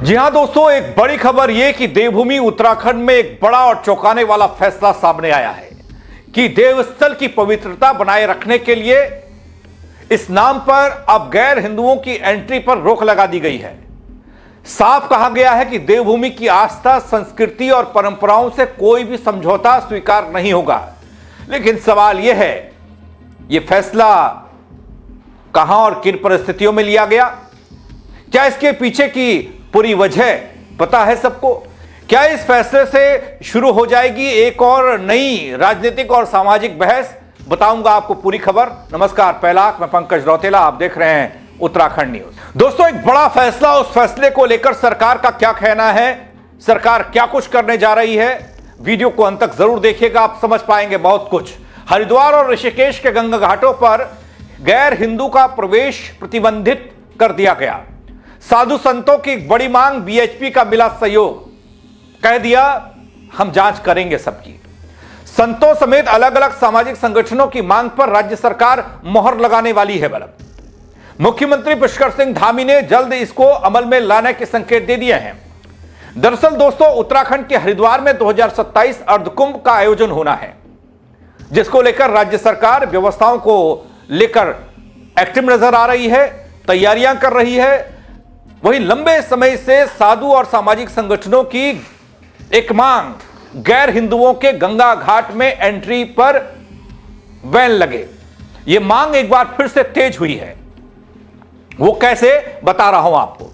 जी हां दोस्तों, एक बड़ी खबर यह कि देवभूमि उत्तराखंड में एक बड़ा और चौंकाने वाला फैसला सामने आया है कि देवस्थल की पवित्रता बनाए रखने के लिए इस नाम पर अब गैर हिंदुओं की एंट्री पर रोक लगा दी गई है। साफ कहा गया है कि देवभूमि की आस्था, संस्कृति और परंपराओं से कोई भी समझौता स्वीकार नहीं होगा। लेकिन सवाल यह है, यह फैसला कहां और किन परिस्थितियों में लिया गया? क्या इसके पीछे की पूरी वजह पता है सबको? क्या इस फैसले से शुरू हो जाएगी एक और नई राजनीतिक और सामाजिक बहस? बताऊंगा आपको पूरी खबर। नमस्कार, पहला मैं पंकज रौतेला, आप देख रहे हैं उत्तराखंड न्यूज। दोस्तों, एक बड़ा फैसला, उस फैसले को लेकर सरकार का क्या कहना है, सरकार क्या कुछ करने जा रही है, वीडियो को अंत तक जरूर देखिएगा, आप समझ पाएंगे बहुत कुछ। हरिद्वार और ऋषिकेश के गंगा घाटों पर गैर हिंदू का प्रवेश प्रतिबंधित कर दिया गया। साधु संतों की एक बड़ी मांग, बीएचपी का मिला सहयोग, कह दिया हम जांच करेंगे सबकी। संतों समेत अलग अलग सामाजिक संगठनों की मांग पर राज्य सरकार मोहर लगाने वाली है। बल्कि मुख्यमंत्री पुष्कर सिंह धामी ने जल्द इसको अमल में लाने के संकेत दे दिए हैं। दरअसल दोस्तों, उत्तराखंड के हरिद्वार में 2027 अर्धकुंभ का आयोजन होना है, जिसको लेकर राज्य सरकार व्यवस्थाओं को लेकर एक्टिव नजर आ रही है, तैयारियां कर रही है। वहीं लंबे समय से साधु और सामाजिक संगठनों की एक मांग, गैर हिंदुओं के गंगा घाट में एंट्री पर बैन लगे। यह मांग एक बार फिर से तेज हुई है। वो कैसे, बता रहा हूं आपको।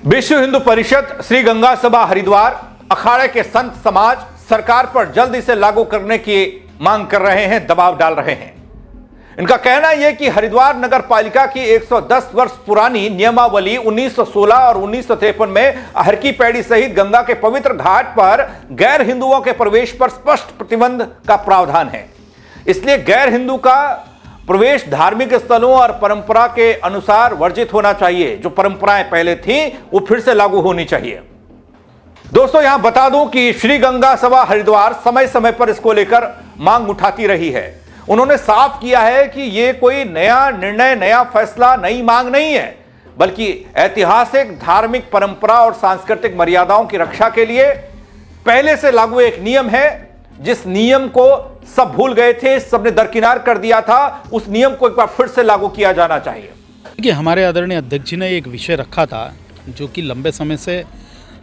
विश्व हिंदू परिषद, श्री गंगा सभा हरिद्वार, अखाड़े के संत समाज सरकार पर जल्द इसे लागू करने की मांग कर रहे हैं, दबाव डाल रहे हैं। इनका कहना यह कि हरिद्वार नगर पालिका की 110 वर्ष पुरानी नियमावली 1916 और 1953 में हर की पैड़ी सहित गंगा के पवित्र घाट पर गैर हिंदुओं के प्रवेश पर स्पष्ट प्रतिबंध का प्रावधान है। इसलिए गैर हिंदू का प्रवेश धार्मिक स्थलों और परंपरा के अनुसार वर्जित होना चाहिए। जो परंपराएं पहले थी वो फिर से लागू होनी चाहिए। दोस्तों, यहां बता दूं कि श्री गंगा सभा हरिद्वार समय समय पर इसको लेकर मांग उठाती रही है। उन्होंने साफ किया है कि यह कोई नया निर्णय, नया फैसला, नई मांग नहीं है, बल्कि ऐतिहासिक धार्मिक परंपरा और सांस्कृतिक मर्यादाओं की रक्षा के लिए पहले से लागू एक नियम है, जिस नियम को सब भूल गए थे, सबने दरकिनार कर दिया था। उस नियम को एक बार फिर से लागू किया जाना चाहिए। देखिए, हमारे आदरणीय अध्यक्ष जी ने एक विषय रखा था जो कि लंबे समय से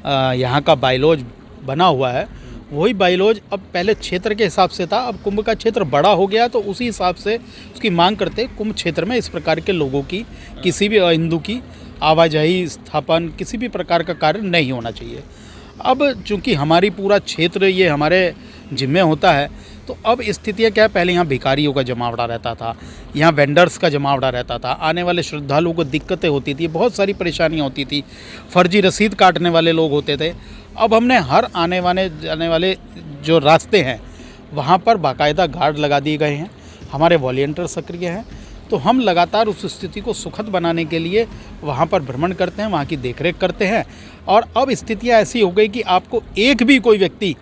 यहाँ का बायलॉज बना हुआ है। वही बायलॉज अब पहले क्षेत्र के हिसाब से था, अब कुंभ का क्षेत्र बड़ा हो गया तो उसी हिसाब से उसकी मांग करते कुंभ क्षेत्र में इस प्रकार के लोगों की, किसी भी हिंदू की आवाजाही, स्थापन, किसी भी प्रकार का कार्य नहीं होना चाहिए। अब चूंकि हमारी पूरा क्षेत्र ये हमारे जिम्मे होता है, तो अब स्थितियाँ क्या है, पहले यहाँ भिखारियों का जमावड़ा रहता था, यहाँ वेंडर्स का जमावड़ा रहता था, आने वाले श्रद्धालुओं को दिक्कतें होती थी, बहुत सारी परेशानियाँ होती थी, फर्जी रसीद काटने वाले लोग होते थे। अब हमने हर आने जाने वाले जो रास्ते हैं वहाँ पर बाकायदा गार्ड लगा दिए गए हैं, हमारे वॉलंटियर सक्रिय हैं। तो हम लगातार उस स्थिति को सुखद बनाने के लिए वहाँ पर भ्रमण करते हैं, वहाँ की देखरेख करते हैं। और अब स्थितियाँ ऐसी हो गई कि आपको एक भी कोई व्यक्ति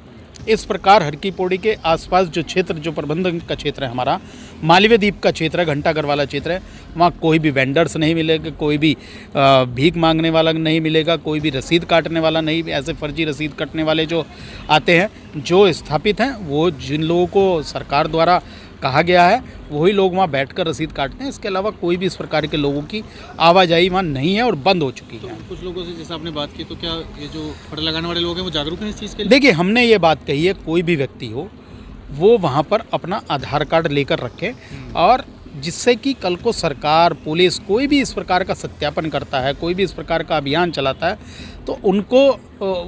इस प्रकार हर की पौड़ी के आसपास जो क्षेत्र, जो प्रबंधन का क्षेत्र है हमारा, मालवीय द्वीप का क्षेत्र है, घंटाघर वाला क्षेत्र है, वहाँ कोई भी वेंडर्स नहीं मिलेगा, कोई भी भीख मांगने वाला नहीं मिलेगा, कोई भी रसीद काटने वाला नहीं, ऐसे फर्जी रसीद काटने वाले जो आते हैं, जो स्थापित हैं, वो जिन लोगों को सरकार द्वारा कहा गया है वही लोग वहाँ बैठकर रसीद काटते हैं। इसके अलावा कोई भी इस प्रकार के लोगों की आवाजाही वहाँ नहीं है और बंद हो चुकी है। तो कुछ लोगों से जैसे आपने बात की, तो क्या ये जो फड़ लगाने वाले लोग हैं वो जागरूक हैं इस चीज़ के लिए? देखिए, हमने ये बात कही है, कोई भी व्यक्ति हो वो वहाँ पर अपना आधार कार्ड लेकर रखे, और जिससे कि कल को सरकार, पुलिस, कोई भी इस प्रकार का सत्यापन करता है, कोई भी इस प्रकार का अभियान चलाता है, तो उनको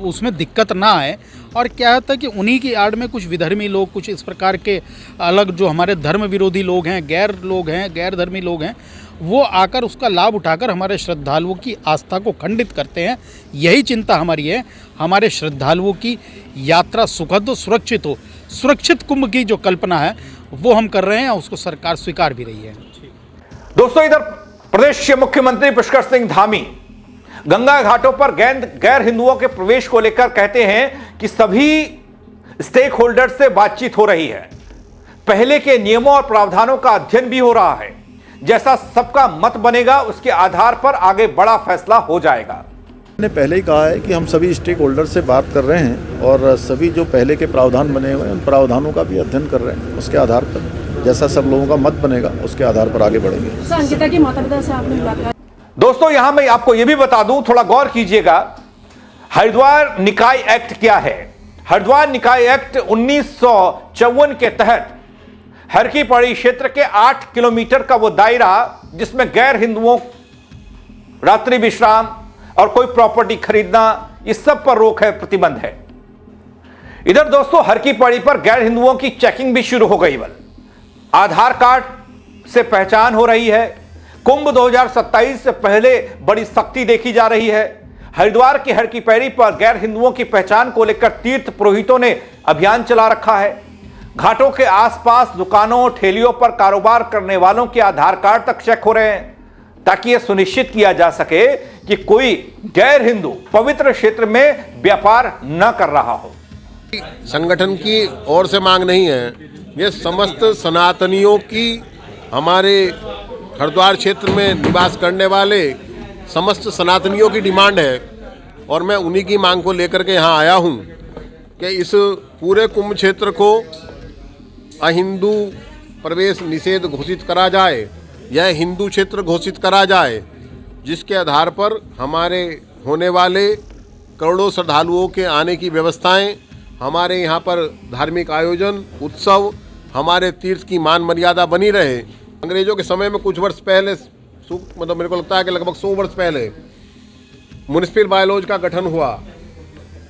उसमें दिक्कत ना आए। और क्या होता है कि उन्हीं की आड़ में कुछ विधर्मी लोग, कुछ इस प्रकार के अलग जो हमारे धर्म विरोधी लोग हैं, गैर धर्मी लोग हैं, वो आकर उसका लाभ उठाकर हमारे श्रद्धालुओं की आस्था को खंडित करते हैं। यही चिंता हमारी है, हमारे श्रद्धालुओं की यात्रा सुखद हो, सुरक्षित हो। सुरक्षित कुंभ की जो कल्पना है वो हम कर रहे हैं, उसको सरकार स्वीकार भी रही है। दोस्तों, इधर प्रदेश के मुख्यमंत्री पुष्कर सिंह धामी गंगा घाटों पर गैर हिंदुओं के प्रवेश को लेकर कहते हैं कि सभी स्टेक होल्डर से बातचीत हो रही है, पहले के नियमों और प्रावधानों का अध्ययन भी हो रहा है। जैसा सबका मत बनेगा उसके आधार पर आगे बड़ा फैसला हो जाएगा। मैंने पहले ही कहा है कि हम सभी स्टेक होल्डर से बात कर रहे हैं और सभी जो पहले के प्रावधान बने हुए हैं उन प्रावधानों का भी अध्ययन कर रहे हैं। उसके आधार पर जैसा सब लोगों का मत बनेगा उसके आधार पर आगे बढ़ेंगे। अंकिता की माता पिता से आपने मुलाकात? दोस्तों यहां मैं आपको यह भी बता दूं, थोड़ा गौर कीजिएगा, हरिद्वार निकाय एक्ट क्या है। हरिद्वार निकाय एक्ट 1954 के तहत हर की पौड़ी क्षेत्र के 8 किलोमीटर का वो दायरा जिसमें गैर हिंदुओं रात्रि विश्राम और कोई प्रॉपर्टी खरीदना इस सब पर रोक है, प्रतिबंध है। इधर दोस्तों हर की पौड़ी पर गैर हिंदुओं की चेकिंग भी शुरू हो गई। आधार कार्ड से पहचान हो रही है। कुंभ 2027 से पहले बड़ी सख्ती देखी जा रही है। हरिद्वार की हर की पैड़ी पर गैर हिंदुओं की पहचान को लेकर तीर्थ पुरोहितों ने अभियान चला रखा है। घाटों के आसपास दुकानों ठेलियों पर कारोबार करने वालों के आधार कार्ड तक चेक हो रहे हैं ताकि यह सुनिश्चित किया जा सके कि कोई गैर हिंदू पवित्र क्षेत्र में व्यापार न कर रहा हो। संगठन की ओर से मांग नहीं है, ये समस्त सनातनियों की, हमारे हरिद्वार क्षेत्र में निवास करने वाले समस्त सनातनियों की डिमांड है और मैं उन्हीं की मांग को लेकर के यहाँ आया हूँ कि इस पूरे कुंभ क्षेत्र को अहिंदू प्रवेश निषेध घोषित करा जाए, यह हिंदू क्षेत्र घोषित करा जाए, जिसके आधार पर हमारे होने वाले करोड़ों श्रद्धालुओं के आने की व्यवस्थाएं, हमारे यहाँ पर धार्मिक आयोजन उत्सव, हमारे तीर्थ की मान मर्यादा बनी रहे। अंग्रेजों के समय में कुछ वर्ष पहले, मतलब मेरे को लगता है कि लगभग 100 वर्ष पहले म्युनिसिपल बायलॉज का गठन हुआ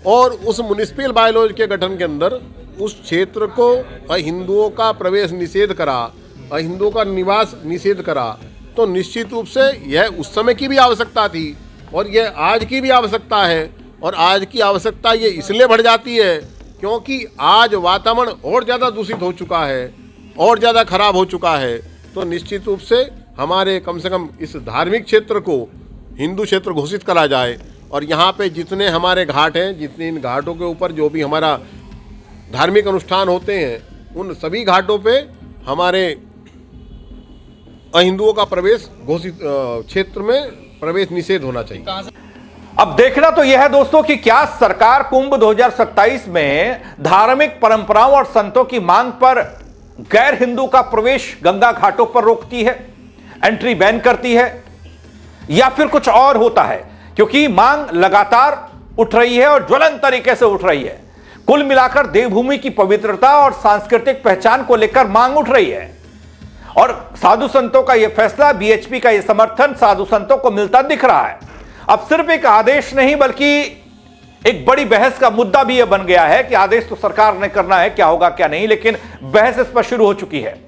और उस म्युनिसिपल बायलॉज के गठन के अंदर उस क्षेत्र को अहिंदुओं का प्रवेश निषेध करा, अहिंदुओं का निवास निषेध करा। तो निश्चित रूप से यह उस समय की भी आवश्यकता थी और यह आज की भी आवश्यकता है। और आज की आवश्यकता ये इसलिए बढ़ जाती है क्योंकि आज वातावरण और ज़्यादा दूषित हो चुका है, और ज़्यादा खराब हो चुका है। तो निश्चित रूप से हमारे कम से कम इस धार्मिक क्षेत्र को हिंदू क्षेत्र घोषित करा जाए और यहाँ पे जितने हमारे घाट हैं, जितने इन घाटों के ऊपर जो भी हमारा धार्मिक अनुष्ठान होते हैं, उन सभी घाटों पे हमारे अहिंदुओं का प्रवेश घोषित, क्षेत्र में प्रवेश निषेध होना चाहिए। अब देखना तो यह है दोस्तों कि क्या सरकार कुंभ 2027 में धार्मिक परंपराओं और संतों की मांग पर गैर हिंदू का प्रवेश गंगा घाटों पर रोकती है, एंट्री बैन करती है, या फिर कुछ और होता है। क्योंकि मांग लगातार उठ रही है और ज्वलंत तरीके से उठ रही है। कुल मिलाकर देवभूमि की पवित्रता और सांस्कृतिक पहचान को लेकर मांग उठ रही है और साधु संतों का यह फैसला, बीएचपी का यह समर्थन साधु संतों को मिलता दिख रहा है। अब सिर्फ एक आदेश नहीं बल्कि एक बड़ी बहस का मुद्दा भी यह बन गया है कि आदेश तो सरकार ने करना है, क्या होगा क्या नहीं, लेकिन बहस इस पर शुरू हो चुकी है।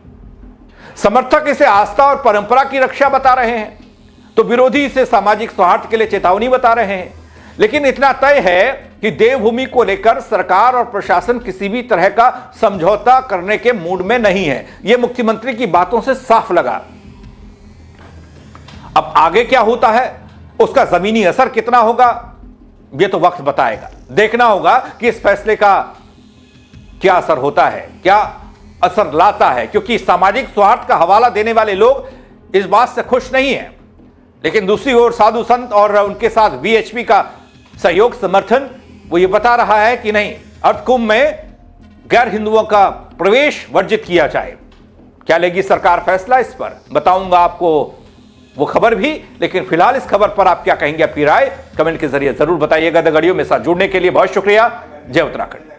समर्थक इसे आस्था और परंपरा की रक्षा बता रहे हैं तो विरोधी इसे सामाजिक सौहार्द के लिए चेतावनी बता रहे हैं। लेकिन इतना तय है कि देवभूमि को लेकर सरकार और प्रशासन किसी भी तरह का समझौता करने के मूड में नहीं है। यह मुख्यमंत्री की बातों से साफ लगा। अब आगे क्या होता है, उसका जमीनी असर कितना होगा, यह तो वक्त बताएगा। देखना होगा कि इस फैसले का क्या असर होता है, क्या असर लाता है, क्योंकि सामाजिक सौहार्द का हवाला देने वाले लोग इस बात से खुश नहीं है। लेकिन दूसरी ओर साधु संत और उनके साथ वीएचपी का सहयोग समर्थन वो ये बता रहा है कि नहीं, अर्थ कुंभ में गैर हिंदुओं का प्रवेश वर्जित किया जाए। क्या लेगी सरकार फैसला, इस पर बताऊंगा आपको वो खबर भी। लेकिन फिलहाल इस खबर पर आप क्या कहेंगे, अपनी राय कमेंट के जरिए जरूर बताइएगा। द घड़ियों में साथ जुड़ने के लिए बहुत शुक्रिया। जय उत्तराखंड।